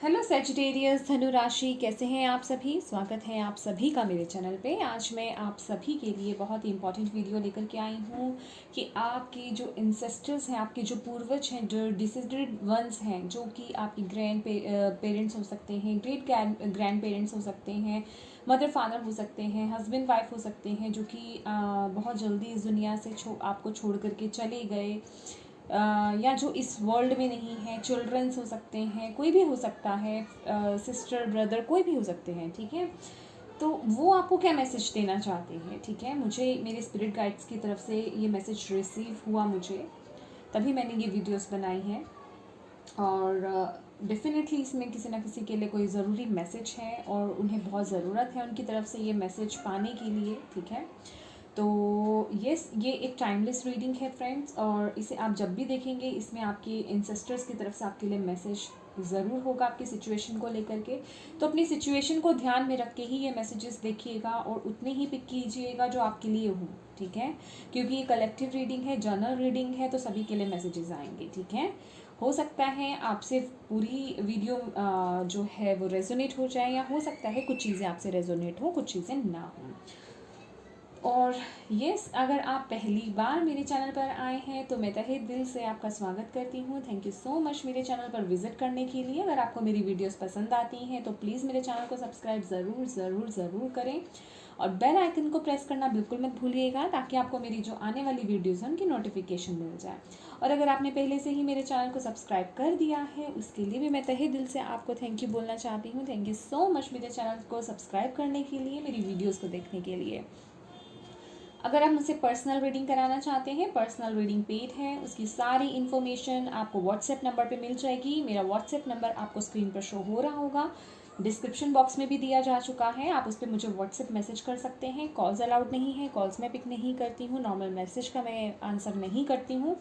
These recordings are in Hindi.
हेलो सेजिटेरियस धनु राशि, कैसे हैं आप सभी। स्वागत है आप सभी का मेरे चैनल पे। आज मैं आप सभी के लिए बहुत ही इंपॉर्टेंट वीडियो लेकर के आई हूँ कि आपके जो इंसेस्टर्स हैं, आपके जो पूर्वज हैं, जो डिसीडेड वंस हैं, जो कि आपके पेरेंट्स हो सकते हैं, ग्रेट ग्रैंड पेरेंट्स हो सकते हैं, मदर फादर हो सकते हैं, हस्बैंड वाइफ हो सकते हैं, जो कि बहुत जल्दी इस दुनिया से आपको छोड़ करके चले गए, या जो इस वर्ल्ड में नहीं है। चिल्ड्रंस हो सकते हैं, कोई भी हो सकता है, सिस्टर ब्रदर कोई भी हो सकते हैं, ठीक है। तो वो आपको क्या मैसेज देना चाहते हैं, ठीक है। मुझे मेरे स्पिरिट गाइड्स की तरफ से ये मैसेज रिसीव हुआ मुझे, तभी मैंने ये वीडियोस बनाई हैं। और डेफिनेटली इसमें किसी ना किसी के लिए कोई ज़रूरी मैसेज है और उन्हें बहुत ज़रूरत है उनकी तरफ से ये मैसेज पाने के लिए, ठीक है। तो ये एक टाइमलेस रीडिंग है फ्रेंड्स, और इसे आप जब भी देखेंगे इसमें आपके इंसेस्टर्स की तरफ से आपके लिए मैसेज ज़रूर होगा आपकी सिचुएशन को लेकर के। तो अपनी सिचुएशन को ध्यान में रख के ही ये मैसेजेस देखिएगा और उतने ही पिक कीजिएगा जो आपके लिए हो, ठीक है। क्योंकि ये कलेक्टिव रीडिंग है, जर्नल रीडिंग है, तो सभी के लिए मैसेजेस आएंगे, ठीक है। हो सकता है आपसे पूरी वीडियो जो है वो रेजोनेट हो जाए, या हो सकता है कुछ चीज़ें आपसे रेजोनेट हो, कुछ चीज़ें ना हो। और यस, अगर आप पहली बार मेरे चैनल पर आए हैं तो मैं तहे दिल से आपका स्वागत करती हूँ। थैंक यू सो मच मेरे चैनल पर विजिट करने के लिए। अगर आपको मेरी वीडियोस पसंद आती हैं तो प्लीज़ मेरे चैनल को सब्सक्राइब ज़रूर ज़रूर ज़रूर करें, और बेल आइकन को प्रेस करना बिल्कुल मत भूलिएगा, ताकि आपको मेरी जो आने वाली वीडियोज़ हैं उनकी नोटिफिकेशन मिल जाए। और अगर आपने पहले से ही मेरे चैनल को सब्सक्राइब कर दिया है, उसके लिए भी मैं तहे दिल से आपको थैंक यू बोलना चाहती हूँ। थैंक यू सो मच मेरे चैनल को सब्सक्राइब करने के लिए, मेरी वीडियोज़ को देखने के लिए। अगर आप मुझसे पर्सनल रीडिंग कराना चाहते हैं, पर्सनल रीडिंग पेड है, उसकी सारी इन्फॉर्मेशन आपको व्हाट्सएप नंबर पे मिल जाएगी। मेरा व्हाट्सएप नंबर आपको स्क्रीन पर शो हो रहा होगा, डिस्क्रिप्शन बॉक्स में भी दिया जा चुका है। आप उस पर मुझे व्हाट्सएप मैसेज कर सकते हैं। कॉल्स अलाउड नहीं है, कॉल्स मैं पिक नहीं करती हूँ, नॉर्मल मैसेज का मैं आंसर नहीं करती हूँ।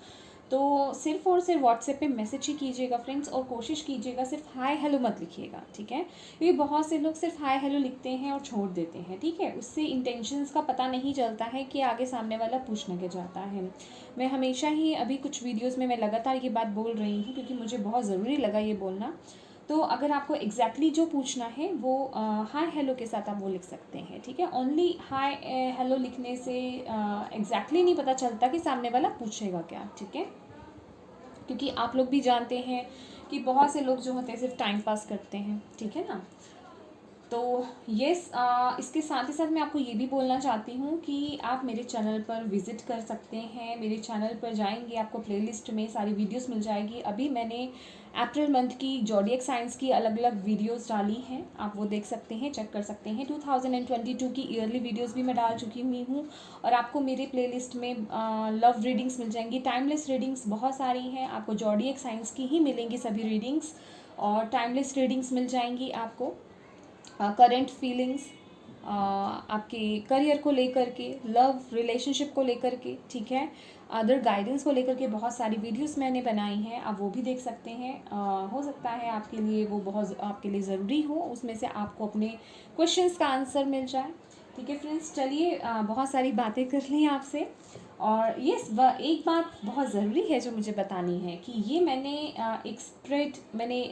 तो सिर्फ और सिर्फ व्हाट्सएप पे मैसेज ही कीजिएगा फ्रेंड्स, और कोशिश कीजिएगा सिर्फ हाय हेलो मत लिखिएगा, ठीक है। क्योंकि बहुत से लोग सिर्फ हाय हेलो लिखते हैं और छोड़ देते हैं, ठीक है। उससे इंटेंशंस का पता नहीं चलता है कि आगे सामने वाला पूछने के जाता है। मैं हमेशा ही अभी कुछ वीडियोस में मैं लगातार ये बात बोल रही हूँ, क्योंकि मुझे बहुत ज़रूरी लगा ये बोलना। तो अगर आपको एग्जैक्टली जो पूछना है वो हाय हेलो के साथ आप वो लिख सकते हैं, ठीक है। ओनली हाय हेलो लिखने से एग्जैक्टली नहीं पता चलता कि सामने वाला पूछेगा क्या, ठीक है। क्योंकि आप लोग भी जानते हैं कि बहुत से लोग जो होते हैं सिर्फ टाइम पास करते हैं, ठीक है ना। तो यस, इसके साथ ही साथ मैं आपको ये भी बोलना चाहती हूँ कि आप मेरे चैनल पर विज़िट कर सकते हैं। मेरे चैनल पर जाएंगे, आपको प्लेलिस्ट में सारी वीडियोस मिल जाएगी। अभी मैंने अप्रैल मंथ की जॉडियक साइंस की अलग अलग वीडियोस डाली हैं, आप वो देख सकते हैं, चेक कर सकते हैं। 2022 की ईयरली वीडियोस भी मैं डाल चुकी हुई हूँ, और आपको मेरे प्लेलिस्ट में लव रीडिंग्स मिल जाएंगी, टाइमलेस रीडिंग्स बहुत सारी हैं। आपको जॉडियक साइंस की ही मिलेंगी सभी रीडिंग्स, और टाइमलेस रीडिंग्स मिल जाएंगी आपको। करेंट फीलिंग्स, आपके करियर को लेकर के, लव रिलेशनशिप को लेकर के, ठीक है, अदर गाइडेंस को लेकर के बहुत सारी वीडियोस मैंने बनाई हैं, आप वो भी देख सकते हैं। हो सकता है आपके लिए वो बहुत आपके लिए ज़रूरी हो, उसमें से आपको अपने क्वेश्चंस का आंसर मिल जाए, ठीक है फ्रेंड्स। चलिए, बहुत सारी बातें कर ली आपसे, और ये एक बात बहुत ज़रूरी है जो मुझे बतानी है कि ये मैंने एक स्प्रेड मैंने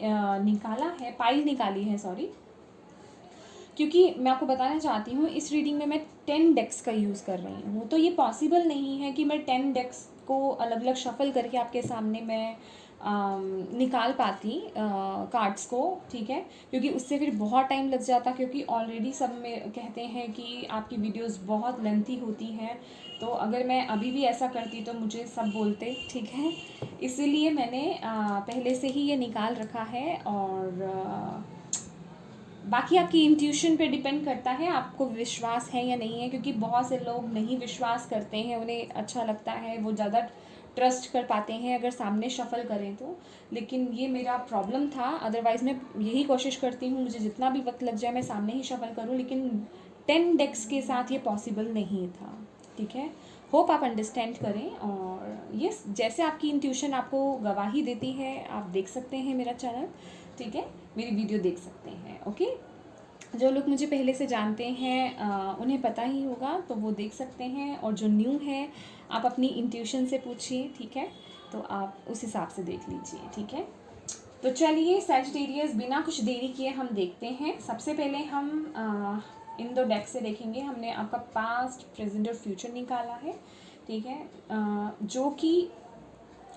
निकाला है, पाइल निकाली है, सॉरी। क्योंकि मैं आपको बताना चाहती हूँ इस रीडिंग में मैं 10 डेक्स का यूज़ कर रही हूँ, तो ये पॉसिबल नहीं है कि मैं 10 डेक्स को अलग अलग शफल करके आपके सामने मैं निकाल पाती कार्ड्स को, ठीक है। क्योंकि उससे फिर बहुत टाइम लग जाता, क्योंकि ऑलरेडी सब में कहते हैं कि आपकी वीडियोस बहुत लेंथी होती हैं। तो अगर मैं अभी भी ऐसा करती तो मुझे सब बोलते, ठीक है। इसीलिए मैंने पहले से ही ये निकाल रखा है, और बाकी आपकी इंट्यूशन पे डिपेंड करता है आपको विश्वास है या नहीं है। क्योंकि बहुत से लोग नहीं विश्वास करते हैं, उन्हें अच्छा लगता है, वो ज़्यादा ट्रस्ट कर पाते हैं अगर सामने शफल करें तो। लेकिन ये मेरा प्रॉब्लम था, अदरवाइज़ मैं यही कोशिश करती हूँ मुझे जितना भी वक्त लग जाए मैं सामने ही शफल करूँ, लेकिन 10 डेक्स के साथ ये पॉसिबल नहीं था, ठीक है। होप आप अंडरस्टैंड करें। और ये जैसे आपकी इंट्यूशन आपको गवाही देती है, आप देख सकते हैं मेरा चैनल, ठीक है, मेरी वीडियो देख सकते हैं, ओके। जो लोग मुझे पहले से जानते हैं उन्हें पता ही होगा, तो वो देख सकते हैं, और जो न्यू है आप अपनी इंट्यूशन से पूछिए, ठीक है। तो आप उस हिसाब से देख लीजिए, ठीक है। तो चलिए सैजिटेरियस, बिना कुछ देरी किए हम देखते हैं। सबसे पहले हम इन दो डेक से देखेंगे। हमने आपका पास्ट, प्रेजेंट और फ्यूचर निकाला है, ठीक है, जो कि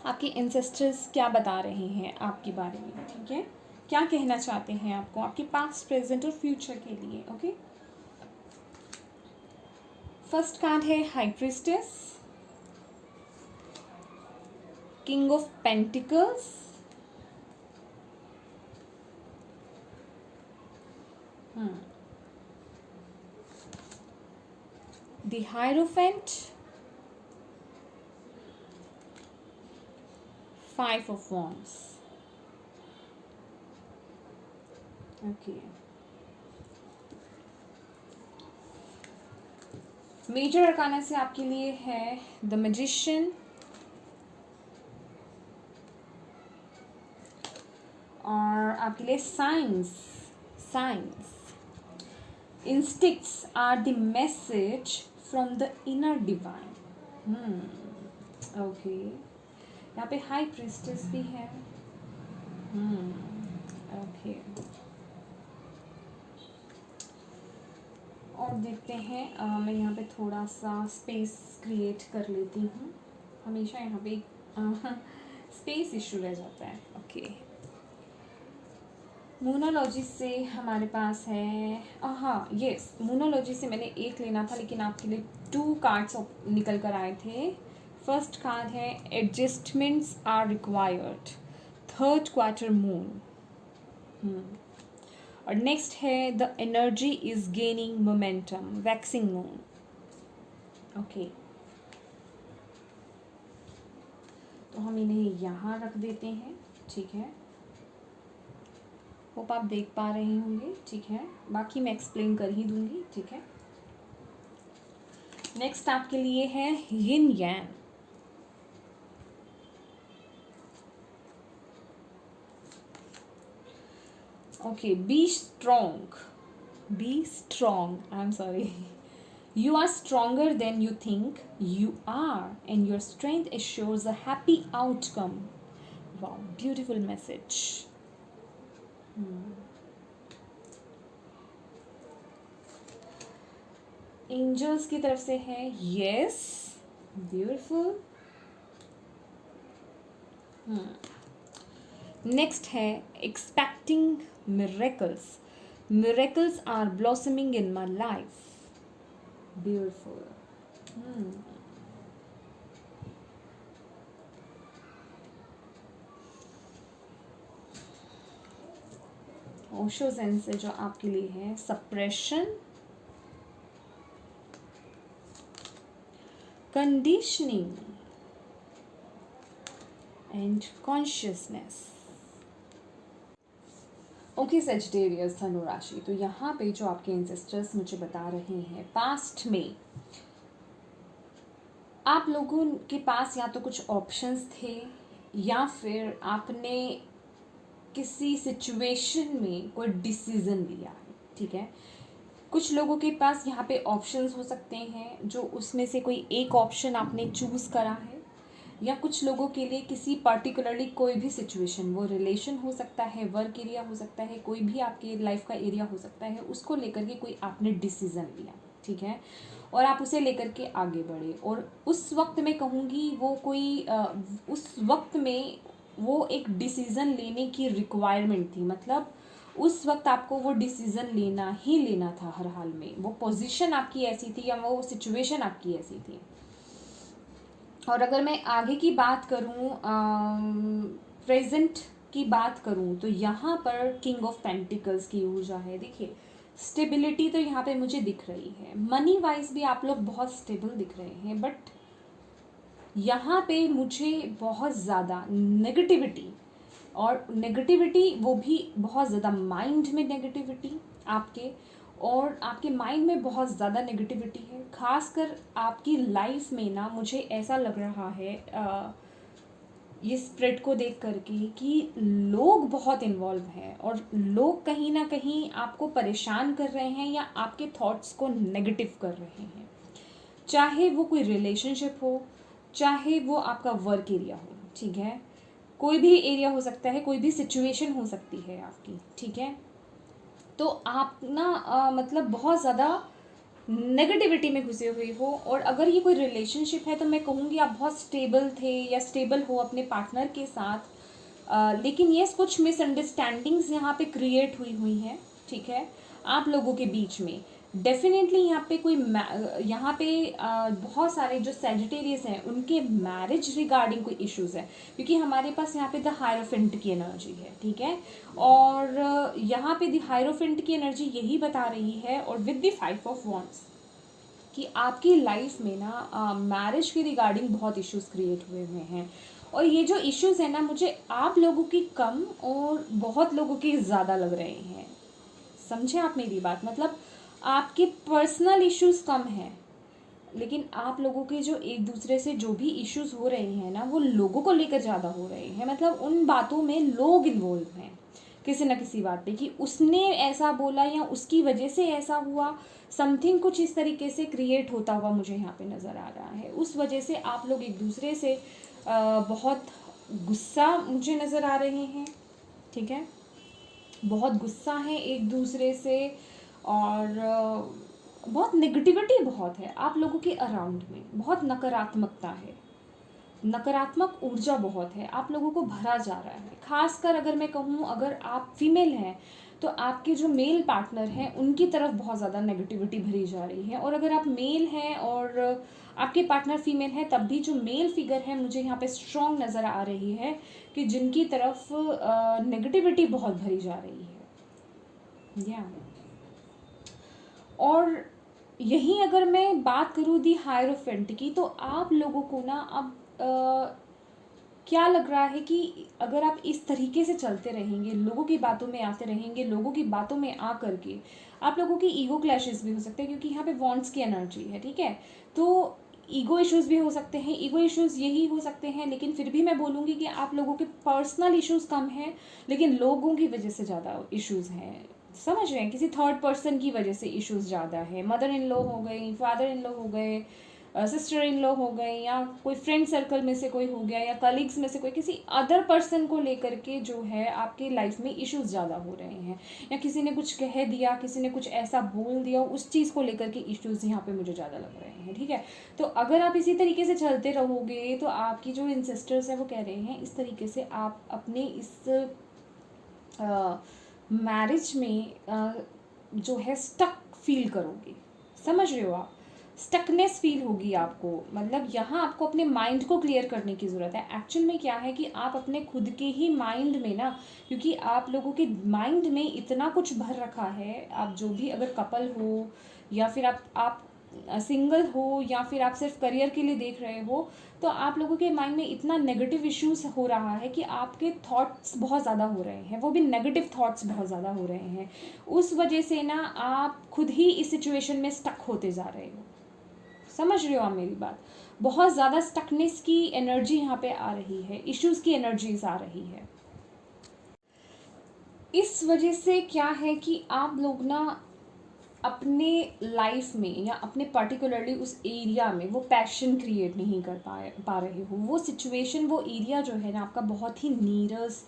आपके एंसेस्टर्स क्या बता रहे हैं आपके बारे में, ठीक है, क्या कहना चाहते हैं आपको आपके पास्ट, प्रेजेंट और फ्यूचर के लिए। ओके, फर्स्ट कार्ड है high priestess, king of pentacles, the Hierophant, Five of Wands. Okay. Major arcana से आपके लिए है द मैजिशियन और आपके लिए science. Instincts are the message from the inner divine. Okay. यहाँ पे हाई प्रीस्टेस भी है। ओके, और देखते हैं। मैं यहाँ पे थोड़ा सा स्पेस क्रिएट कर लेती हूँ। हमेशा यहाँ पे स्पेस इशू रह जाता है। ओके, मोनोलॉजी से हमारे पास है, हाँ यस, मोनोलॉजी से मैंने एक लेना था लेकिन आपके लिए 2 कार्ड्स निकल कर आए थे। फर्स्ट कार्ड है adjustments are required, third quarter moon. और नेक्स्ट है the energy is gaining momentum, waxing moon. Okay, तो हम इन्हें यहाँ रख देते हैं, ठीक है। होप आप देख पा रहे होंगे, ठीक है, बाकी मैं एक्सप्लेन कर ही दूंगी, ठीक है। नेक्स्ट आपके लिए है yin yang. Okay, be strong, I am sorry, you are stronger than you think you are and your strength assures a happy outcome. Wow, beautiful message. Angels की तरफ से है yes, beautiful. नेक्स्ट है expecting miracles. Miracles are blossoming in my life. Beautiful. Osho zen से जो आपके लिए है suppression, conditioning and consciousness. Okay Sagittarius, धनु राशि, तो यहाँ पे जो आपके एंसेस्टर्स मुझे बता रहे हैं, पास्ट में आप लोगों के पास या तो कुछ ऑप्शंस थे या फिर आपने किसी सिचुएशन में कोई डिसीज़न लिया है, ठीक है। कुछ लोगों के पास यहाँ पे ऑप्शंस हो सकते हैं, जो उसमें से कोई एक ऑप्शन आपने चूज़ करा है, या कुछ लोगों के लिए किसी पर्टिकुलरली कोई भी सिचुएशन, वो रिलेशन हो सकता है, वर्क एरिया हो सकता है, कोई भी आपके लाइफ का एरिया हो सकता है, उसको लेकर के कोई आपने डिसीज़न लिया, ठीक है, और आप उसे लेकर के आगे बढ़े। और उस वक्त मैं कहूँगी वो कोई उस वक्त में वो एक डिसीज़न लेने की रिक्वायरमेंट थी, मतलब उस वक्त आपको वो डिसीज़न लेना ही लेना था हर हाल में। वो पोजीशन आपकी ऐसी थी या वो सिचुएशन आपकी ऐसी थी। और अगर मैं आगे की बात करूँ, प्रेजेंट की बात करूँ, तो यहाँ पर किंग ऑफ पेंटिकल्स की ऊर्जा है। देखिए, स्टेबिलिटी तो यहाँ पे मुझे दिख रही है, मनी वाइज भी आप लोग बहुत स्टेबल दिख रहे हैं, बट यहाँ पे मुझे बहुत ज़्यादा नेगेटिविटी, और नेगेटिविटी वो भी बहुत ज़्यादा माइंड में नेगेटिविटी आपके, और आपके माइंड में बहुत ज़्यादा नेगेटिविटी है। खासकर आपकी लाइफ में ना मुझे ऐसा लग रहा है ये स्प्रेड को देख करके कि लोग बहुत इन्वॉल्व हैं और लोग कहीं ना कहीं आपको परेशान कर रहे हैं या आपके थॉट्स को नेगेटिव कर रहे हैं, चाहे वो कोई रिलेशनशिप हो, चाहे वो आपका वर्क एरिया हो, ठीक है। कोई भी एरिया हो सकता है, कोई भी सिचुएशन हो सकती है आपकी, ठीक है। तो आप ना मतलब बहुत ज़्यादा नेगेटिविटी में घुसे हुए हो, और अगर ये कोई रिलेशनशिप है तो मैं कहूँगी आप बहुत स्टेबल थे या स्टेबल हो अपने पार्टनर के साथ, लेकिन ये कुछ मिसअंडरस्टैंडिंग्स यहाँ पे क्रिएट हुई हैं, ठीक है, आप लोगों के बीच में। डेफिनेटली यहाँ पे कोई यहाँ पे बहुत सारे जो सेजिटेरियस हैं उनके मैरिज रिगार्डिंग कोई इश्यूज है, क्योंकि हमारे पास यहाँ पे द हायरोफेंट की एनर्जी है, ठीक है। और यहाँ पे द हायरोफेंट की एनर्जी यही बता रही है, और विद द 5 ऑफ वॉन्ड्स, कि आपकी लाइफ में ना मैरिज के रिगार्डिंग बहुत इश्यूज क्रिएट हुए हैं। और ये जो इश्यूज है ना, मुझे आप लोगों की कम और बहुत लोगों की ज़्यादा लग रहे हैं। समझे आप मेरी बात? मतलब आपके पर्सनल इश्यूज कम हैं, लेकिन आप लोगों के जो एक दूसरे से जो भी इश्यूज हो रहे हैं ना, वो लोगों को लेकर ज़्यादा हो रहे हैं। मतलब उन बातों में लोग इन्वॉल्व हैं किसी न किसी बात पे, कि उसने ऐसा बोला या उसकी वजह से ऐसा हुआ, समथिंग कुछ इस तरीके से क्रिएट होता हुआ मुझे यहाँ पे नज़र आ रहा है। उस वजह से आप लोग एक दूसरे से बहुत गुस्सा मुझे नज़र आ रहे हैं, ठीक है, बहुत गुस्सा है एक दूसरे से, और बहुत नेगेटिविटी बहुत है आप लोगों के अराउंड में, बहुत नकारात्मकता है, नकारात्मक ऊर्जा बहुत है, आप लोगों को भरा जा रहा है। खासकर अगर मैं कहूँ, अगर आप फीमेल हैं तो आपके जो मेल पार्टनर हैं उनकी तरफ बहुत ज़्यादा नेगेटिविटी भरी जा रही है, और अगर आप मेल हैं और आपके पार्टनर फीमेल हैं, तब भी जो मेल फिगर है मुझे यहाँ पे स्ट्रॉन्ग नज़र आ रही है, कि जिनकी तरफ नेगेटिविटी बहुत भरी जा रही है, या और यहीं अगर मैं बात करूँ दी हायरोफेंट की, तो आप लोगों को ना अब क्या लग रहा है कि अगर आप इस तरीके से चलते रहेंगे, लोगों की बातों में आते रहेंगे, लोगों की बातों में आ करके आप लोगों की ईगो क्लैशेस भी हो सकते हैं, क्योंकि यहाँ पे वॉन्ट्स की एनर्जी है, ठीक है। तो ईगो इश्यूज़ भी हो सकते हैं, ईगो इश्यूज़ यही हो सकते हैं, लेकिन फिर भी मैं बोलूँगी कि आप लोगों के पर्सनल इश्यूज़ कम हैं, लेकिन लोगों की वजह से ज़्यादा इश्यूज़ हैं। समझ रहे हैं? किसी थर्ड पर्सन की वजह से इश्यूज़ ज़्यादा है, मदर इन लॉ हो गई, फादर इन लॉ हो गए, सिस्टर इन लॉ हो गए, या कोई फ्रेंड सर्कल में से कोई हो गया, या कलीग्स में से कोई, किसी अदर पर्सन को लेकर के जो है आपकी लाइफ में इश्यूज ज़्यादा हो रहे हैं, या किसी ने कुछ कह दिया, किसी ने कुछ ऐसा बोल दिया, उस चीज़ को लेकर के इश्यूज यहाँ पे मुझे ज़्यादा लग रहे हैं, ठीक है। तो अगर आप इसी तरीके से चलते रहोगे, तो आपकी जो इंसिस्टर्स हैं वो कह रहे हैं इस तरीके से आप अपने इस मैरिज में जो है स्टक फील करोगे। समझ रहे हो आप? स्टकनेस फील होगी आपको। मतलब यहाँ आपको अपने माइंड को क्लियर करने की ज़रूरत है। एक्चुअल में क्या है कि आप अपने खुद के ही माइंड में ना, क्योंकि आप लोगों के माइंड में इतना कुछ भर रखा है, आप जो भी अगर कपल हो, या फिर आप सिंगल हो, या फिर आप सिर्फ करियर के लिए देख रहे हो, तो आप लोगों के माइंड में इतना नेगेटिव इश्यूज हो रहा है कि आपके थॉट्स बहुत ज़्यादा हो रहे हैं, वो भी नेगेटिव थॉट्स बहुत ज़्यादा हो रहे हैं। उस वजह से ना आप खुद ही इस सिचुएशन में स्टक होते जा रहे हो। समझ रहे हो आप मेरी बात? बहुत ज़्यादा स्टकनेस की एनर्जी यहाँ पे आ रही है, इश्यूज़ की एनर्जीज आ रही है। इस वजह से क्या है कि आप लोग ना अपने लाइफ में या अपने पर्टिकुलरली उस एरिया में वो पैशन क्रिएट नहीं कर पा रहे हो। वो सिचुएशन, वो एरिया जो है ना आपका बहुत ही नीरस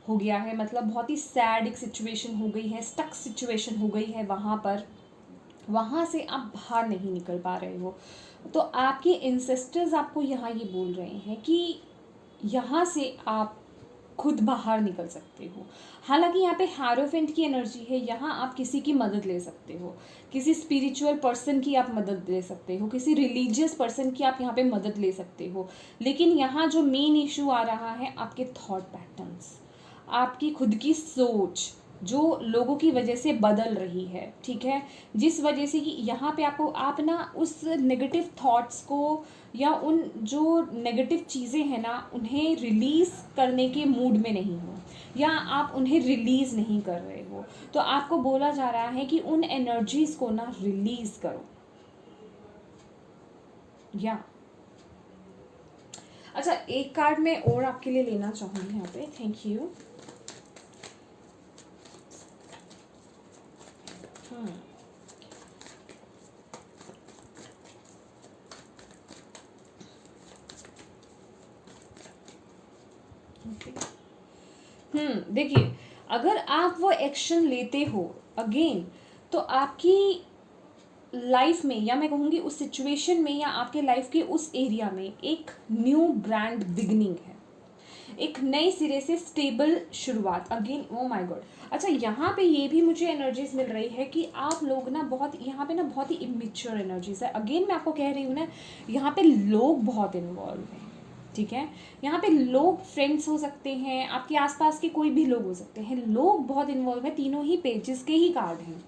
हो गया है, मतलब बहुत ही सैड एक सिचुएशन हो गई है, स्टक सिचुएशन हो गई है वहाँ पर। वहाँ से आप बाहर नहीं निकल पा रहे हो। तो आपके इंसेस्टर्स आपको यहाँ ये बोल रहे हैं कि यहाँ से आप खुद बाहर निकल सकते हो। हालांकि यहाँ पे हायरोफेंट की एनर्जी है, यहाँ आप किसी की मदद ले सकते हो, किसी स्पिरिचुअल पर्सन की आप मदद ले सकते हो, किसी रिलीजियस पर्सन की आप यहाँ पे मदद ले सकते हो। लेकिन यहाँ जो मेन इशू आ रहा है आपके थॉट पैटर्न्स, आपकी खुद की सोच जो लोगों की वजह से बदल रही है, ठीक है। जिस वजह से कि यहाँ पे आपको आप ना उस नेगेटिव थॉट्स को या उन जो नेगेटिव चीज़ें हैं ना उन्हें रिलीज़ करने के मूड में नहीं हो, या आप उन्हें रिलीज़ नहीं कर रहे हो। तो आपको बोला जा रहा है कि उन एनर्जीज़ को ना रिलीज़ करो, या अच्छा, एक कार्ड मैं और आपके लिए लेना चाहूँगी यहाँ पे। Thank you. ओके, देखिए, अगर आप वो एक्शन लेते हो अगेन, तो आपकी लाइफ में, या मैं कहूँगी उस सिचुएशन में, या आपके लाइफ के उस एरिया में एक न्यू ब्रांड बिगनिंग है, एक नए सिरे से स्टेबल शुरुआत अगेन। Oh my God. अच्छा, यहाँ पे ये भी मुझे एनर्जीज मिल रही है कि आप लोग ना बहुत, यहाँ पे ना बहुत ही इमेच्योर एनर्जीज है। अगेन मैं आपको कह रही हूँ ना, यहाँ पे लोग बहुत इन्वॉल्व हैं, ठीक है। यहाँ पे लोग फ्रेंड्स हो सकते हैं, आपके आसपास के कोई भी लोग हो सकते हैं, लोग बहुत इन्वॉल्व हैं, तीनों ही पेजेस के ही कार्ड हैं।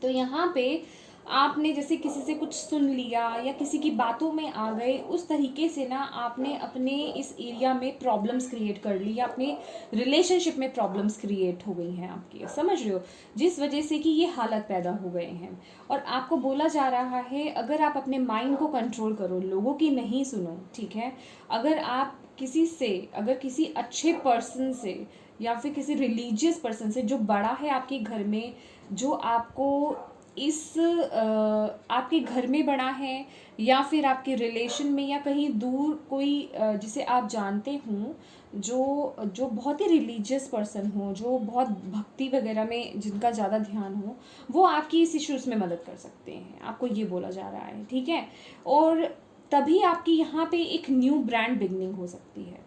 तो यहाँ पे आपने जैसे किसी से कुछ सुन लिया या किसी की बातों में आ गए, उस तरीके से ना आपने अपने इस एरिया में प्रॉब्लम्स क्रिएट कर ली, या अपने रिलेशनशिप में प्रॉब्लम्स क्रिएट हो गई हैं आपकी, समझ रहे हो, जिस वजह से कि ये हालत पैदा हो गए हैं। और आपको बोला जा रहा है, अगर आप अपने माइंड को कंट्रोल करो, लोगों की नहीं सुनो, ठीक है। अगर आप किसी से, अगर किसी अच्छे पर्सन से या फिर किसी रिलीजियस पर्सन से जो बड़ा है आपके घर में, जो आपको इस आपके घर में बड़ा है, या फिर आपके रिलेशन में, या कहीं दूर कोई जिसे आप जानते हो, जो जो बहुत ही रिलीजियस पर्सन हो, जो बहुत भक्ति वगैरह में जिनका ज़्यादा ध्यान हो, वो आपकी इस इश्यूज़ में मदद कर सकते हैं, आपको ये बोला जा रहा है, ठीक है। और तभी आपकी यहाँ पे एक न्यू ब्रांड बिगनिंग हो सकती है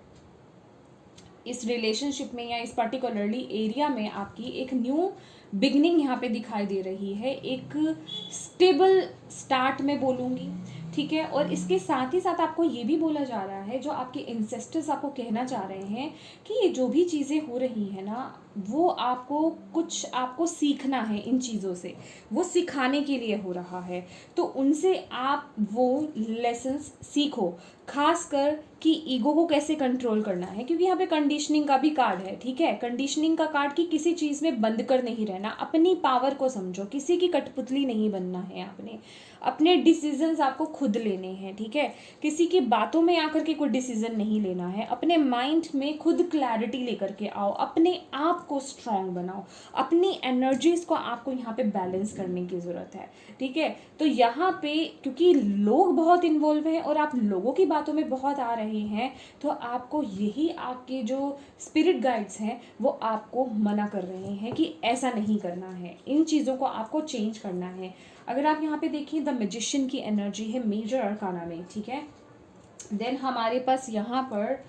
इस रिलेशनशिप में, या इस पर्टिकुलरली एरिया में आपकी एक न्यू बिगनिंग यहाँ पे दिखाई दे रही है, एक स्टेबल स्टार्ट में बोलूँगी, ठीक है। और इसके साथ ही साथ आपको ये भी बोला जा रहा है, जो आपके इंसेस्टर्स आपको कहना चाह रहे हैं, कि ये जो भी चीज़ें हो रही हैं ना, वो आपको कुछ, आपको सीखना है इन चीज़ों से, वो सिखाने के लिए हो रहा है, तो उनसे आप वो लेसन्स सीखो, खासकर कि ईगो को कैसे कंट्रोल करना है, क्योंकि यहाँ पे कंडीशनिंग का भी कार्ड है, ठीक है। कंडीशनिंग का कार्ड कि किसी चीज़ में बंद कर नहीं रहना, अपनी पावर को समझो, किसी की कठपुतली नहीं बनना है आपने, अपने डिसीजंस आपको खुद लेने हैं, ठीक है। किसी की बातों में आकर के कोई डिसीजन नहीं लेना है, अपने माइंड में खुद क्लैरिटी लेकर के आओ, अपने आप को स्ट्रांग बनाओ, अपनी एनर्जीज को आपको यहाँ पे बैलेंस करने की ज़रूरत है, ठीक है। तो यहाँ पे क्योंकि लोग बहुत इन्वॉल्व हैं और आप लोगों की बातों में बहुत आ रहे हैं, तो आपको यही, आपके जो स्पिरिट गाइड्स हैं वो आपको मना कर रहे हैं कि ऐसा नहीं करना है, इन चीज़ों को आपको चेंज करना है। अगर आप यहाँ पे देखिए, द मैजिशियन की एनर्जी है मेजर अरकाना में, ठीक है। देन हमारे पास यहाँ पर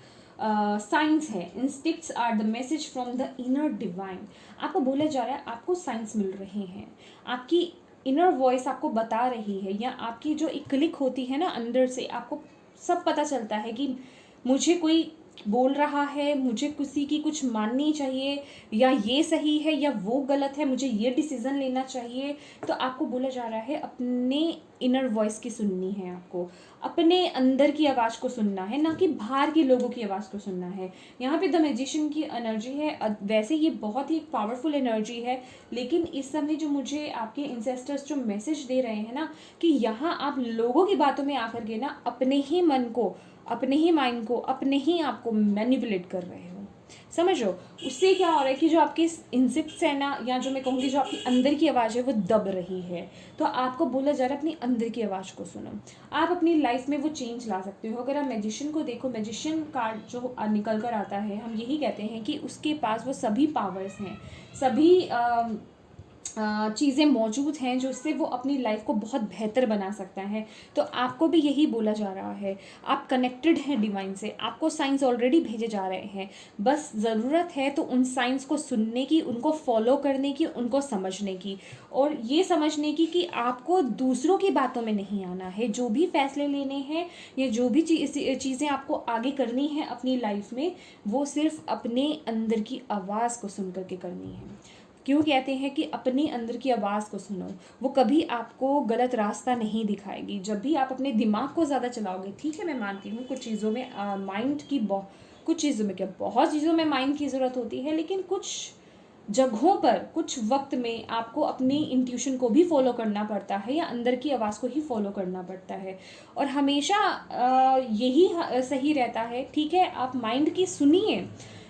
साइंस है, instincts are the message from the inner divine. आपको बोला जा रहा है, आपको साइंस मिल रहे हैं, आपकी इनर वॉइस आपको बता रही है, या आपकी जो एक क्लिक होती है ना अंदर से, आपको सब पता चलता है कि मुझे कोई बोल रहा है, मुझे किसी की कुछ माननी चाहिए, या ये सही है या वो गलत है, मुझे ये डिसीज़न लेना चाहिए। तो आपको बोला जा रहा है, अपने इनर वॉइस की सुननी है, आपको अपने अंदर की आवाज़ को सुनना है, ना कि बाहर के लोगों की आवाज़ को सुनना है। यहाँ पे द मैजिशियन की एनर्जी है, वैसे ये बहुत ही पावरफुल एनर्जी है, लेकिन इस समय जो मुझे आपके इंसेस्टर्स जो मैसेज दे रहे हैं ना, कि यहाँ आप लोगों की बातों में आकर के ना अपने ही मन को, अपने ही माइंड को, अपने ही आप को मैनिपुलेट कर रहे हो, समझ लो। उससे क्या हो रहा है कि जो आपके इंसेक्ट्स है ना, या जो मैं कहूँगी जो आपकी अंदर की आवाज़ है वो दब रही है, तो आपको बोला जा रहा है अपनी अंदर की आवाज़ को सुनो, आप अपनी लाइफ में वो चेंज ला सकते हो। अगर आप मैजिशियन को देखो, मैजिशियन कार्ड जो निकल कर आता है, हम यही कहते हैं कि उसके पास वो सभी पावर्स हैं, सभी चीज़ें मौजूद हैं जो इससे वो अपनी लाइफ को बहुत बेहतर बना सकता है। तो आपको भी यही बोला जा रहा है, आप कनेक्टेड हैं डिवाइन से, आपको साइंस ऑलरेडी भेजे जा रहे हैं, बस ज़रूरत है तो उन साइंस को सुनने की, उनको फॉलो करने की, उनको समझने की, और ये समझने की कि आपको दूसरों की बातों में नहीं आना है। जो भी फैसले लेने हैं, या जो भी चीज़ें आपको आगे करनी है अपनी लाइफ में, वो सिर्फ अपने अंदर की आवाज़ को सुन करके करनी है। क्यों कहते हैं कि अपनी अंदर की आवाज़ को सुनो, वो कभी आपको गलत रास्ता नहीं दिखाएगी। जब भी आप अपने दिमाग को ज़्यादा चलाओगे, ठीक है, मैं मानती हूँ कुछ चीज़ों में माइंड की कुछ चीज़ों में क्या, बहुत चीज़ों में माइंड की ज़रूरत होती है, लेकिन कुछ जगहों पर, कुछ वक्त में आपको अपनी इंट्यूशन को भी फॉलो करना पड़ता है, या अंदर की आवाज़ को ही फॉलो करना पड़ता है। और हमेशा यही सही रहता है, ठीक है, आप माइंड की सुनिए,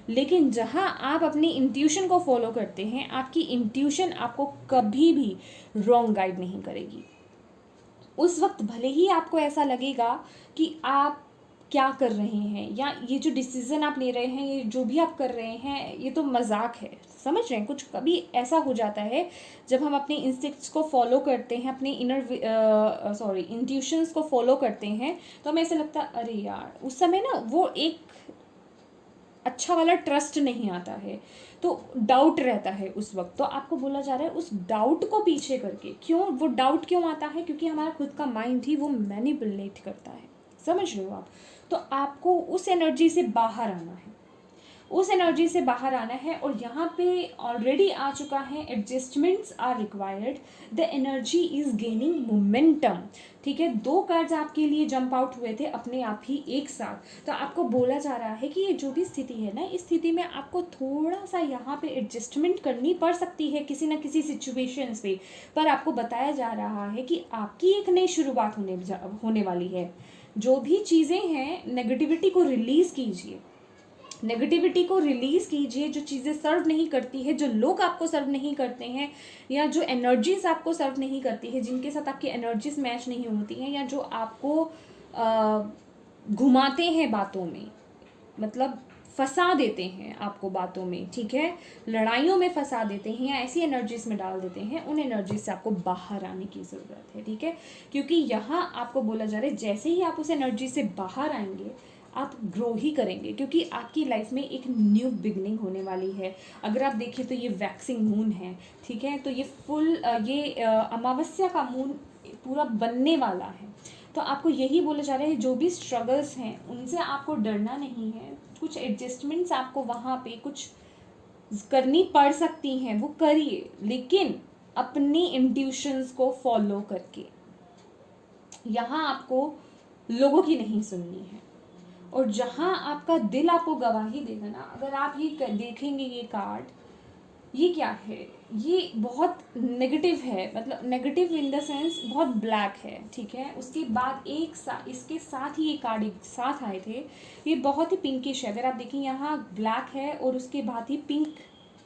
लेकिन जहाँ आप अपनी इंट्यूशन को फॉलो करते हैं, आपकी इंट्यूशन आपको कभी भी रॉन्ग गाइड नहीं करेगी। उस वक्त भले ही आपको ऐसा लगेगा कि आप क्या कर रहे हैं, या ये जो डिसीज़न आप ले रहे हैं, ये जो भी आप कर रहे हैं, ये तो मजाक है, समझ रहे हैं। कुछ कभी ऐसा हो जाता है जब हम अपने इंस्टिक्ट्स को फॉलो करते हैं, अपने इंट्यूशंस को फॉलो करते हैं, तो हमें ऐसा लगता है अरे यार, उस समय ना वो एक अच्छा वाला ट्रस्ट नहीं आता है, तो डाउट रहता है उस वक्त। तो आपको बोला जा रहा है उस डाउट को पीछे करके, क्यों वो डाउट क्यों आता है, क्योंकि हमारा खुद का माइंड ही वो मैनिपुलेट करता है, समझ रहे हो आप। तो आपको उस एनर्जी से बाहर आना है, उस एनर्जी से बाहर आना है। और यहाँ पे ऑलरेडी आ चुका है, adjustments are required, the energy is gaining momentum. ठीक है, 2 कार्ड्स आपके लिए जंप आउट हुए थे अपने आप ही एक साथ। तो आपको बोला जा रहा है कि ये जो भी स्थिति है ना, इस स्थिति में आपको थोड़ा सा यहाँ पे एडजस्टमेंट करनी पड़ सकती है किसी ना किसी सिचुएशंस पे, पर आपको बताया जा रहा है कि आपकी एक नई शुरुआत होने वाली है। जो भी चीज़ें हैं, नेगेटिविटी को रिलीज़ कीजिए, नेगेटिविटी को रिलीज़ कीजिए। जो चीज़ें सर्व नहीं करती है, जो लोग आपको सर्व नहीं करते हैं, या जो एनर्जीज आपको सर्व नहीं करती है, जिनके साथ आपकी एनर्जीज मैच नहीं होती हैं, या जो आपको घुमाते हैं बातों में, मतलब फंसा देते हैं आपको बातों में, ठीक है, लड़ाइयों में फंसा देते हैं या ऐसी एनर्जीज में डाल देते हैं, उन एनर्जीज से आपको बाहर आने की ज़रूरत है। ठीक है, क्योंकि यहाँ आपको बोला जा रहा है जैसे ही आप उस एनर्जी से बाहर आएंगे, आप ग्रो ही करेंगे, क्योंकि आपकी लाइफ में एक न्यू बिगनिंग होने वाली है। अगर आप देखिए तो ये वैक्सिंग मून है, ठीक है, तो ये अमावस्या का मून पूरा बनने वाला है। तो आपको यही बोला जा रहा है, जो भी स्ट्रगल्स हैं उनसे आपको डरना नहीं है। कुछ एडजस्टमेंट्स आपको वहाँ पे कुछ करनी पड़ सकती हैं, वो करिए, लेकिन अपनी इंट्यूशंस को फॉलो करके। यहाँ आपको लोगों की नहीं सुननी है। और जहाँ आपका दिल आपको गवाही देगा ना, अगर आप ये देखेंगे, ये कार्ड, ये क्या है, ये बहुत नेगेटिव है, मतलब नेगेटिव इन द सेंस बहुत ब्लैक है। ठीक है, उसके बाद इसके साथ ही ये कार्ड एक साथ आए थे, ये बहुत ही पिंकिश है। अगर आप देखें यहाँ ब्लैक है और उसके बाद ही पिंक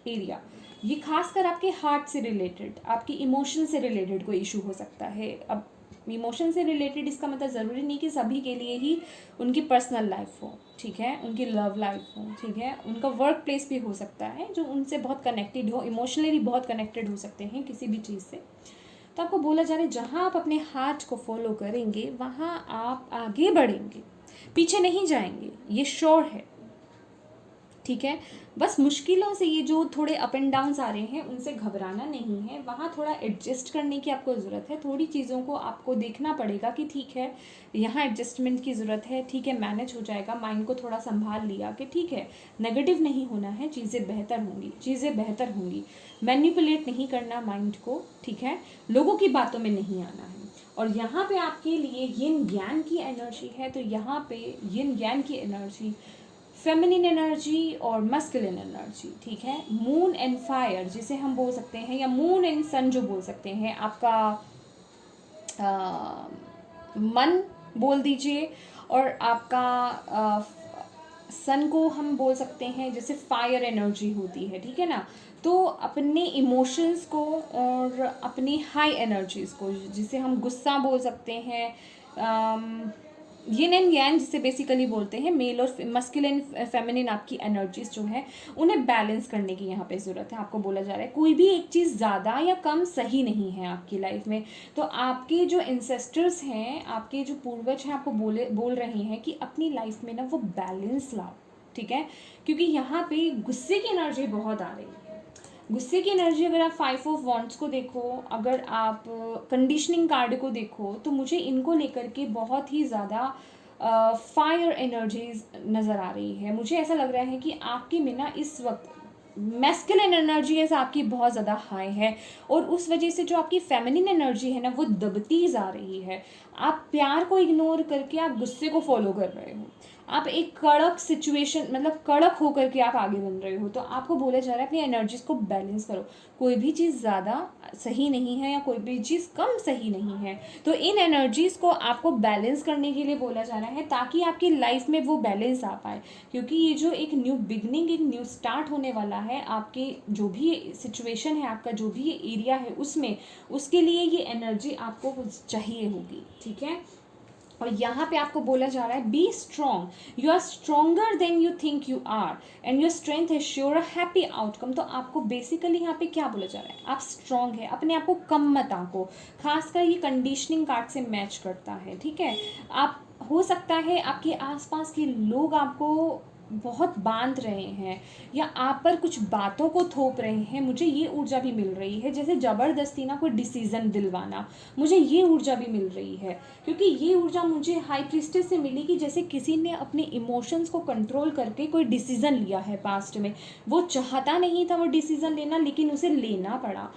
एरिया, ये खासकर आपके हार्ट से रिलेटेड, आपके इमोशन से रिलेटेड कोई इशू हो सकता है। अब इमोशन से रिलेटेड इसका मतलब ज़रूरी नहीं कि सभी के लिए ही उनकी पर्सनल लाइफ हो, ठीक है, उनकी लव लाइफ हो, ठीक है, उनका वर्क प्लेस भी हो सकता है जो उनसे बहुत कनेक्टेड हो, इमोशनली बहुत कनेक्टेड हो सकते हैं किसी भी चीज़ से। तो आपको बोला जा रहा है जहाँ आप अपने हार्ट को फॉलो करेंगे वहाँ आप आगे बढ़ेंगे, पीछे नहीं जाएंगे, ये श्योर है। ठीक है, बस मुश्किलों से ये जो थोड़े अप एंड डाउन्स आ रहे हैं उनसे घबराना नहीं है, वहाँ थोड़ा एडजस्ट करने की आपको ज़रूरत है। थोड़ी चीज़ों को आपको देखना पड़ेगा कि ठीक है यहाँ एडजस्टमेंट की ज़रूरत है, ठीक है मैनेज हो जाएगा। माइंड को थोड़ा संभाल लिया कि ठीक है, नेगेटिव नहीं होना है, चीज़ें बेहतर होंगी, चीज़ें बेहतर होंगी। मैनिपुलेट नहीं करना माइंड को, ठीक है, लोगों की बातों में नहीं आना है। और यहाँ पे आपके लिए यिन ज्ञान की एनर्जी है, तो यहाँ पे यिन ज्ञान की एनर्जी, फेमिनिन एनर्जी और मस्कुलिन एनर्जी, ठीक है, मून एंड फायर जिसे हम बोल सकते हैं, या मून एंड सन जो बोल सकते हैं, आपका मन बोल दीजिए, और आपका सन को हम बोल सकते हैं जैसे फायर एनर्जी होती है, ठीक है ना। तो अपने इमोशंस को और अपनी हाई एनर्जीज़ को, जिसे हम गुस्सा बोल सकते हैं, यिन एंड यांग जिसे बेसिकली बोलते हैं, मेल और मस्कुलिन फेमिनिन आपकी एनर्जीज जो है उन्हें बैलेंस करने की यहाँ पे ज़रूरत है। आपको बोला जा रहा है कोई भी एक चीज़ ज़्यादा या कम सही नहीं है आपकी लाइफ में। तो आपके जो एंसेस्टर्स हैं, आपके जो पूर्वज हैं, आपको बोल रहे हैं कि अपनी लाइफ में ना वो बैलेंस लाओ, ठीक है, क्योंकि यहाँ पे गुस्से की एनर्जी बहुत आ रही है। गुस्से की एनर्जी, अगर आप 5 ऑफ वॉन्ड्स को देखो, अगर आप कंडीशनिंग कार्ड को देखो, तो मुझे इनको लेकर के बहुत ही ज़्यादा फायर एनर्जीज नज़र आ रही है। मुझे ऐसा लग रहा है कि आपके में ना इस वक्त मैस्कुलिन एनर्जी आपकी बहुत ज़्यादा हाई है, और उस वजह से जो आपकी फेमिनिन एनर्जी है ना वो दबती जा रही है। आप प्यार को इग्नोर करके आप गुस्से को फॉलो कर रहे हो, आप एक कड़क सिचुएशन, मतलब कड़क होकर के आप आगे बन रहे हो। तो आपको बोला जा रहा है अपनी एनर्जीज को बैलेंस करो, कोई भी चीज़ ज़्यादा सही नहीं है या कोई भी चीज़ कम सही नहीं है। तो इन एनर्जीज़ को आपको बैलेंस करने के लिए बोला जा रहा है, ताकि आपकी लाइफ में वो बैलेंस आ पाए। क्योंकि ये जो एक न्यू बिगनिंग, एक न्यू स्टार्ट होने वाला है, आपके जो भी सिचुएशन है, आपका जो भी एरिया है उसमें, उसके लिए ये एनर्जी आपको चाहिए होगी, ठीक है। और यहाँ पे आपको बोला जा रहा है be strong, you are stronger than you think you are and your strength है श्योर अ हैप्पी आउटकम। तो आपको बेसिकली यहाँ पे क्या बोला जा रहा है, आप स्ट्रॉन्ग है, अपने आप को कम मत आंको। खासकर ये कंडीशनिंग कार्ड से मैच करता है, ठीक है। आप हो सकता है आपके आसपास के लोग आपको बहुत बांध रहे हैं या आप पर कुछ बातों को थोप रहे हैं, मुझे ये ऊर्जा भी मिल रही है, जैसे ज़बरदस्ती ना कोई डिसीज़न दिलवाना, मुझे ये ऊर्जा भी मिल रही है। क्योंकि ये ऊर्जा मुझे हाई प्रीस्टेस से मिली कि जैसे किसी ने अपने इमोशंस को कंट्रोल करके कोई डिसीज़न लिया है पास्ट में, वो चाहता नहीं था वो डिसीज़न लेना, लेकिन उसे लेना पड़ा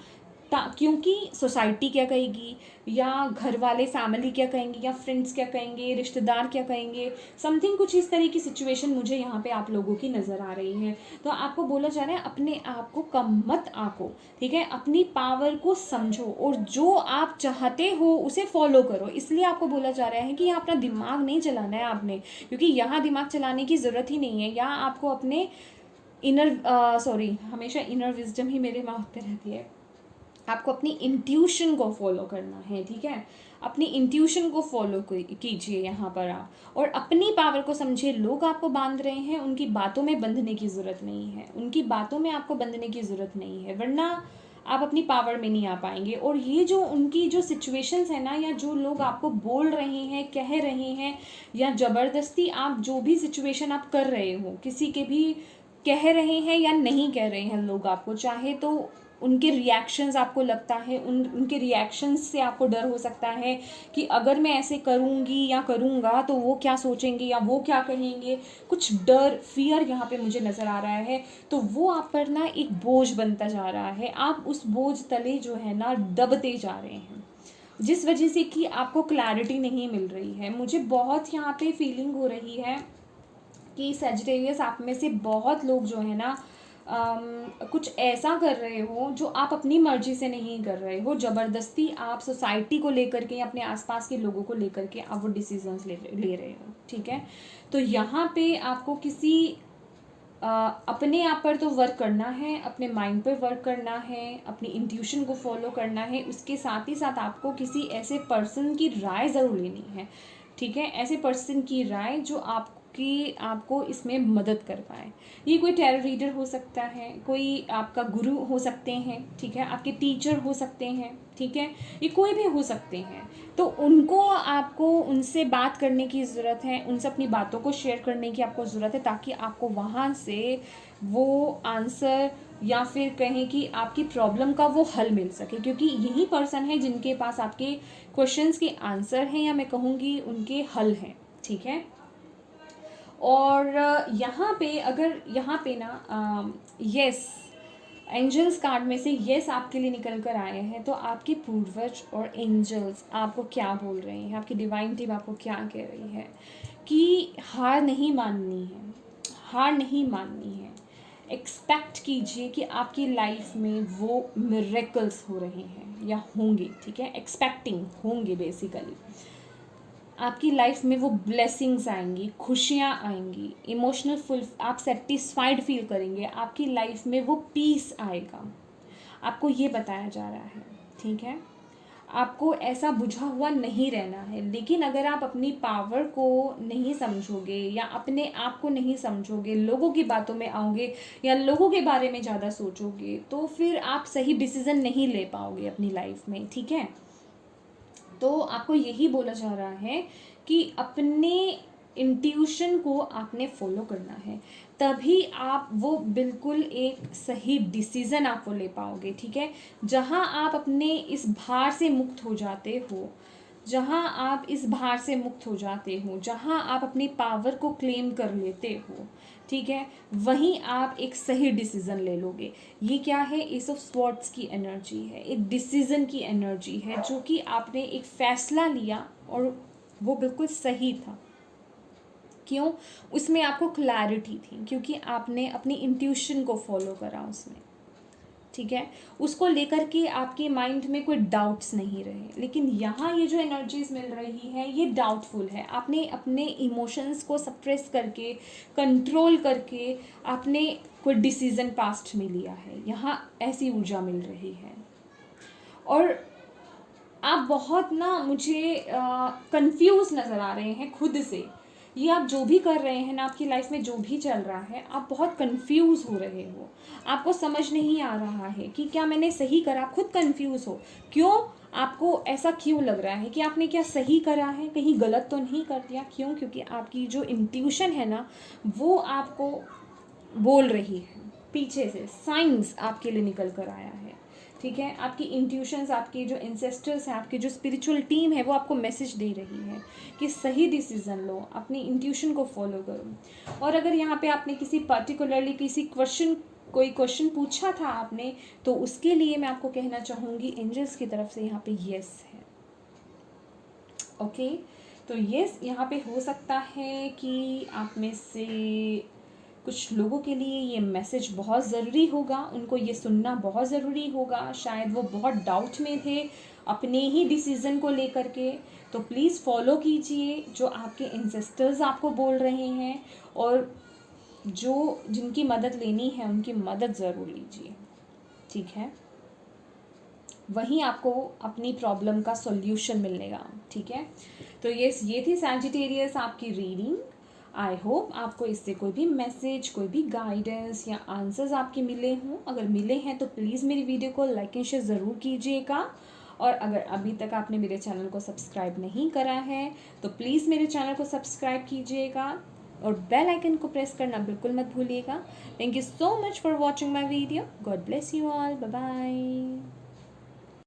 क्योंकि सोसाइटी क्या कहेगी, या घर वाले फैमिली क्या कहेंगे, या फ्रेंड्स क्या कहेंगे, रिश्तेदार क्या कहेंगे, समथिंग कुछ इस तरह की सिचुएशन मुझे यहाँ पे आप लोगों की नज़र आ रही है। तो आपको बोला जा रहा है अपने आप को कम मत आंको, ठीक है, अपनी पावर को समझो और जो आप चाहते हो उसे फॉलो करो। इसलिए आपको बोला जा रहा है कि यहाँ अपना दिमाग नहीं चलाना है आपने, क्योंकि यहाँ दिमाग चलाने की ज़रूरत ही नहीं है। यहाँ आपको अपने हमेशा इनर विजडम ही मेरे माउथ पे रहती है, आपको अपनी इंट्यूशन को फॉलो करना है, ठीक है। अपनी इंट्यूशन को फॉलो कीजिए यहाँ पर आप, और अपनी पावर को समझिए। लोग आपको बांध रहे हैं, उनकी बातों में बंधने की ज़रूरत नहीं है, उनकी बातों में आपको बंधने की ज़रूरत नहीं है, वरना आप अपनी पावर में नहीं आ पाएंगे। और ये जो उनकी जो सिचुएशंस है ना, या जो लोग आपको बोल रहे हैं, कह रहे हैं, या ज़बरदस्ती आप जो भी सिचुएशन आप कर रहे हो, किसी के भी कह रहे हैं या नहीं कह रहे हैं लोग आपको, चाहे तो उनके रिएक्शंस आपको लगता है उनके रिएक्शंस से आपको डर हो सकता है कि अगर मैं ऐसे करूँगी या करूँगा तो वो क्या सोचेंगे या वो क्या कहेंगे, कुछ डर फियर यहाँ पे मुझे नज़र आ रहा है। तो वो आप पर ना एक बोझ बनता जा रहा है, आप उस बोझ तले जो है ना दबते जा रहे हैं, जिस वजह से कि आपको क्लैरिटी नहीं मिल रही है। मुझे बहुत यहाँ पे फीलिंग हो रही है कि सजिटेरियस आप में से बहुत लोग जो है ना कुछ ऐसा कर रहे हो जो आप अपनी मर्जी से नहीं कर रहे हो, ज़बरदस्ती आप सोसाइटी को लेकर के, अपने आसपास के लोगों को लेकर के आप वो डिसीजंस ले रहे हो, ठीक है। तो यहाँ पे आपको किसी अपने आप पर तो वर्क करना है, अपने माइंड पर वर्क करना है, अपनी इंट्यूशन को फॉलो करना है, उसके साथ ही साथ आपको किसी ऐसे पर्सन की राय ज़रूर लेनी है, ठीक है। ऐसे पर्सन की राय जो आपको इसमें मदद कर पाए। ये कोई टैरो रीडर हो सकता है, कोई आपका गुरु हो सकते हैं, ठीक है, आपके टीचर हो सकते हैं, ठीक है, ये कोई भी हो सकते हैं। तो उनको आपको उनसे बात करने की ज़रूरत है, उनसे अपनी बातों को शेयर करने की आपको ज़रूरत है, ताकि आपको वहाँ से वो आंसर या फिर कहें कि आपकी प्रॉब्लम का वो हल मिल सके, क्योंकि यही पर्सन है जिनके पास आपके क्वेश्चंस के आंसर हैं, या मैं कहूँगी उनके हल हैं, ठीक है। और यहाँ पे अगर यहाँ पे ना यस एंजल्स कार्ड में से यस आपके लिए निकल कर आए हैं, तो आपके पूर्वज और एंजल्स आपको क्या बोल रहे हैं, आपकी डिवाइन टीम आपको क्या कह रही है कि हार नहीं माननी है, हार नहीं माननी है। एक्सपेक्ट कीजिए कि आपकी लाइफ में वो मिरेकल्स हो रहे हैं या होंगे, ठीक है, एक्सपेक्टिंग होंगे बेसिकली। आपकी लाइफ में वो ब्लेसिंग्स आएंगी, खुशियाँ आएंगी, इमोशनल फुल आप सेटिस्फाइड फील करेंगे, आपकी लाइफ में वो पीस आएगा, आपको ये बताया जा रहा है, ठीक है। आपको ऐसा बुझा हुआ नहीं रहना है, लेकिन अगर आप अपनी पावर को नहीं समझोगे या अपने आप को नहीं समझोगे, लोगों की बातों में आओगे या लोगों के बारे में ज़्यादा सोचोगे, तो फिर आप सही डिसीज़न नहीं ले पाओगे अपनी लाइफ में, ठीक है। तो आपको यही बोला जा रहा है कि अपने इंट्यूशन को आपने फॉलो करना है, तभी आप वो बिल्कुल एक सही डिसीज़न आपको ले पाओगे, ठीक है। जहाँ आप अपने इस भार से मुक्त हो जाते हो, जहाँ आप इस भार से मुक्त हो जाते हो, जहाँ आप अपनी पावर को क्लेम कर लेते हो, ठीक है, वहीं आप एक सही डिसीज़न ले लोगे। ये क्या है, एस ऑफ स्वॉर्ड्स की एनर्जी है, एक डिसीज़न की एनर्जी है, जो कि आपने एक फ़ैसला लिया और वो बिल्कुल सही था। क्यों? उसमें आपको क्लैरिटी थी, क्योंकि आपने अपनी इंट्यूशन को फॉलो करा उसमें, ठीक है। उसको लेकर के आपके माइंड में कोई डाउट्स नहीं रहे। लेकिन यहाँ ये जो एनर्जीज मिल रही है ये डाउटफुल है, आपने अपने इमोशंस को सप्रेस करके, कंट्रोल करके आपने कोई डिसीज़न पास्ट में लिया है, यहाँ ऐसी ऊर्जा मिल रही है। और आप बहुत ना मुझे कंफ्यूज नज़र आ रहे हैं खुद से। ये आप जो भी कर रहे हैं ना, आपकी लाइफ में जो भी चल रहा है, आप बहुत कंफ्यूज हो रहे हो। आपको समझ नहीं आ रहा है कि क्या मैंने सही करा। आप खुद कंफ्यूज हो। क्यों? आपको ऐसा क्यों लग रहा है कि आपने क्या सही करा है, कहीं गलत तो नहीं कर दिया? क्यों? क्योंकि आपकी जो इंट्यूशन है ना, वो आपको बोल रही है। पीछे से साइंस आपके लिए निकल कर आया है। ठीक है, आपकी इंट्यूशंस, आपके जो इंसेस्टर्स हैं, आपकी जो स्पिरिचुअल टीम है, वो आपको मैसेज दे रही है कि सही डिसीज़न लो, अपनी इंट्यूशन को फॉलो करो। और अगर यहाँ पे आपने किसी पर्टिकुलरली कोई क्वेश्चन पूछा था आपने, तो उसके लिए मैं आपको कहना चाहूँगी एंजल्स की तरफ से यहाँ पे यस है। ओके, तो यस यहाँ पे हो सकता है कि आप में से कुछ लोगों के लिए ये मैसेज बहुत ज़रूरी होगा, उनको ये सुनना बहुत ज़रूरी होगा। शायद वो बहुत डाउट में थे अपने ही डिसीज़न को लेकर के। तो प्लीज़ फॉलो कीजिए जो आपके एंसेस्टर्स आपको बोल रहे हैं, और जो जिनकी मदद लेनी है उनकी मदद ज़रूर लीजिए। ठीक है, वहीं आपको अपनी प्रॉब्लम का सॉल्यूशन मिलेगा। ठीक है, तो ये थी सैजिटेरियस आपकी रीडिंग। आई होप आपको इससे कोई भी मैसेज, कोई भी गाइडेंस या आंसर्स आपके मिले हों। अगर मिले हैं तो प्लीज़ मेरी वीडियो को लाइक एंड शेयर ज़रूर कीजिएगा। और अगर अभी तक आपने मेरे चैनल को सब्सक्राइब नहीं करा है तो प्लीज़ मेरे चैनल को सब्सक्राइब कीजिएगा और बेल आइकन को प्रेस करना बिल्कुल मत भूलिएगा। Thank you so much for watching my video. God bless you all. Bye bye.